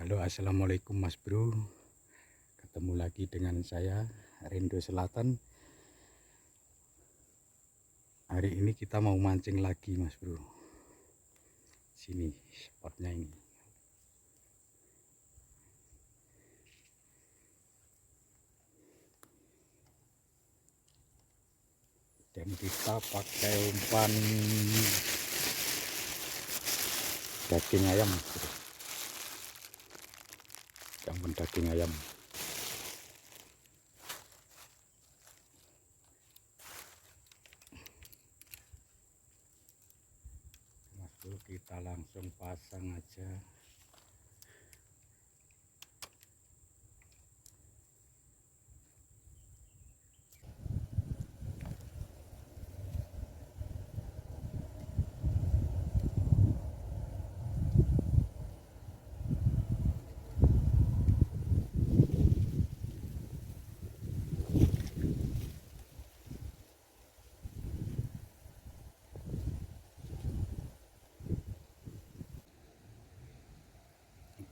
Halo, assalamualaikum Mas Bro. Ketemu lagi dengan saya Rindo Selatan. Hari ini kita mau mancing lagi Mas Bro. Sini spotnya ini. Dan kita pakai umpan daging ayam Mas Bro. Umpan daging ayam. Mas Bro, kita langsung pasang aja.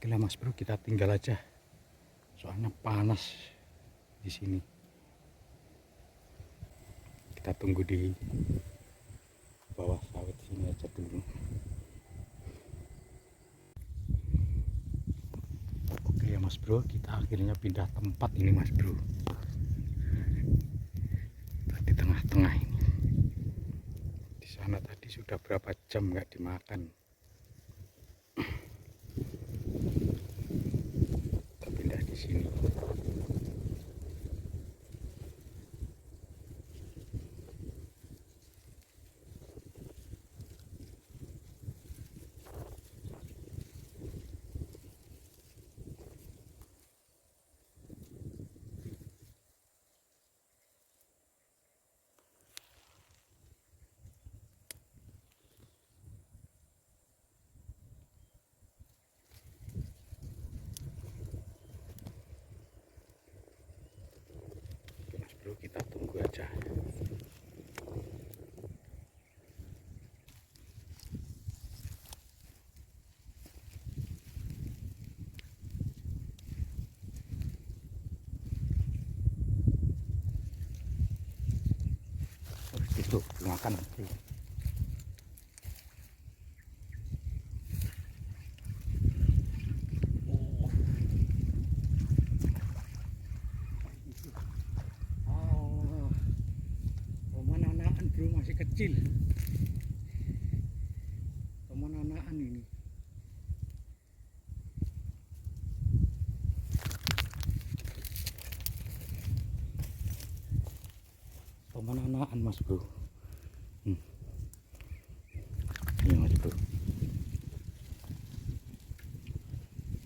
Oke lah Mas Bro, kita tinggal aja. Soalnya panas di sini. Kita tunggu di bawah sawit sini aja dulu. Oke ya Mas Bro, kita akhirnya pindah tempat ini Mas Bro. Di tengah-tengah ini. Di sana tadi sudah berapa jam nggak dimakan. Kita pindah di sini. Oke Mas Bro, kita tunggu aja. Itu makan. Oh, anak-anak bro, masih kecil. Anak-anak ini. Anak-anak Mas Bro. Ini Mas Bro.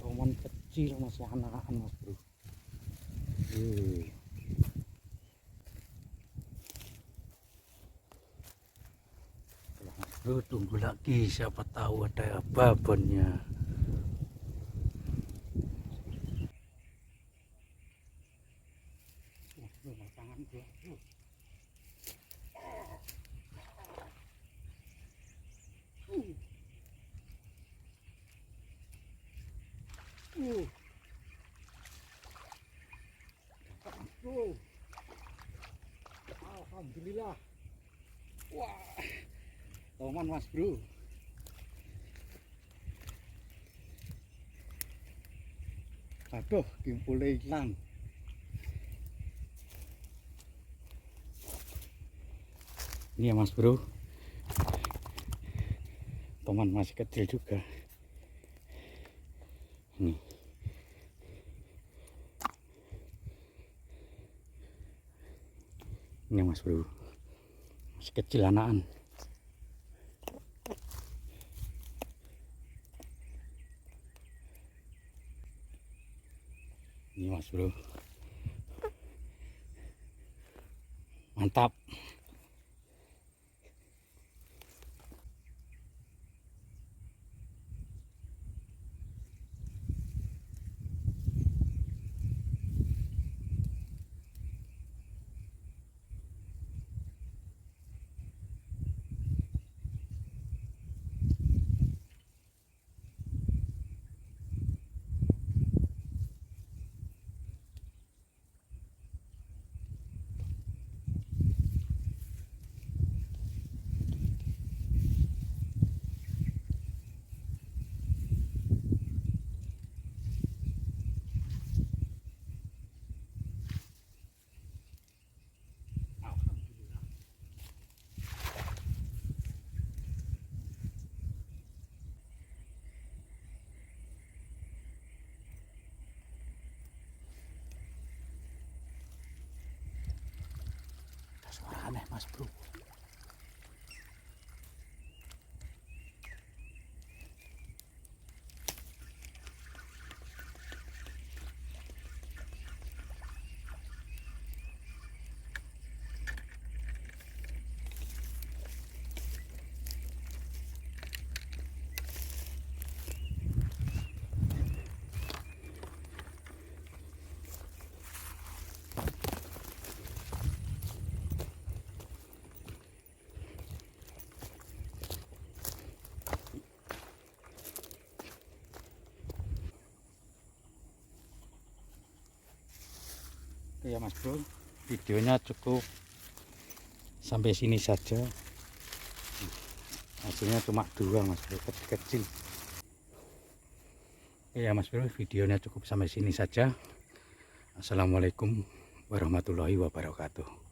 Teman kecil masih anak-anak Mas Bro. Mas Bro, tunggu lagi, siapa tahu ada babonnya. Mas Bro, tangan Bro. Bro. Alhamdulillah. Wah, teman Mas Bro. Aduh, kimpulnya hilang. Ini ya Mas Bro, teman masih kecil juga. Ini Mas Bro, masih kecil anakan. Ini Mas Bro, mantap. aneh mas bro. Oke ya mas bro, videonya cukup sampai sini saja. Hasilnya cuma 2 mas bro, kecil-kecil. Oke ya mas bro, videonya cukup sampai sini saja. Assalamualaikum warahmatullahi wabarakatuh.